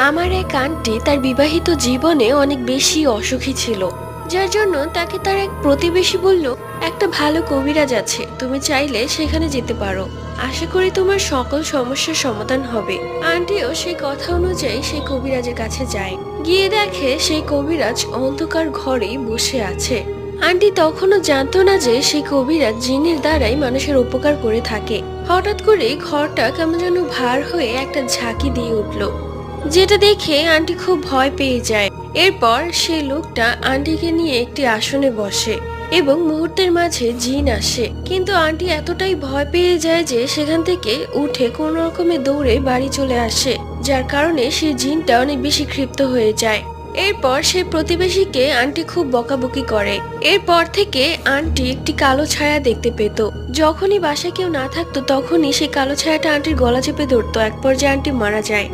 আমার এক আন্টি তার বিবাহিত জীবনে অনেক বেশি অসুখী ছিল, যার জন্য তাকে তার এক প্রতিবেশী বলল, একটা ভালো কবিরাজ আছে, তুমি চাইলে সেখানে যেতে পারো। আশা করি তোমার সকল সমস্যার সমাধান হবে। আন্টিও সেই কথা অনুযায়ী সেই কবিরাজের কাছে যায়। গিয়ে দেখে সেই কবিরাজ অন্ধকার ঘরেই বসে আছে। আন্টি তখনও জানতো না যে সেই কবিরাজ জিনের দ্বারাই মানুষের উপকার করে থাকে। হঠাৎ করে ঘরটা কেমন যেন ভার হয়ে একটা ঝাঁকি দিয়ে উঠলো, যেটা দেখে আন্টি খুব ভয় পেয়ে যায়। এরপর সেই লোকটা আন্টিকে নিয়ে একটি আসনে বসে এবং মুহূর্তের মাঝে জিন আসে, কিন্তু আন্টি এতটাই ভয় পেয়ে যায় যে সেখান থেকে উঠে কোন রকমে দৌড়ে বাড়ি চলে আসে, যার কারণে সেই জিনটা অনেক বেশি ক্ষিপ্ত হয়ে যায়। এরপর সেই প্রতিবেশীকে আন্টি খুব বকাবকি করে। এরপর থেকে আন্টি একটি কালো ছায়া দেখতে পেত। যখনই বাসায় কেউ না থাকতো তখনই সেই কালো ছায়াটা আন্টির গলা চেপে ধরতো। এক পর্যায়ে আন্টি মারা যায়।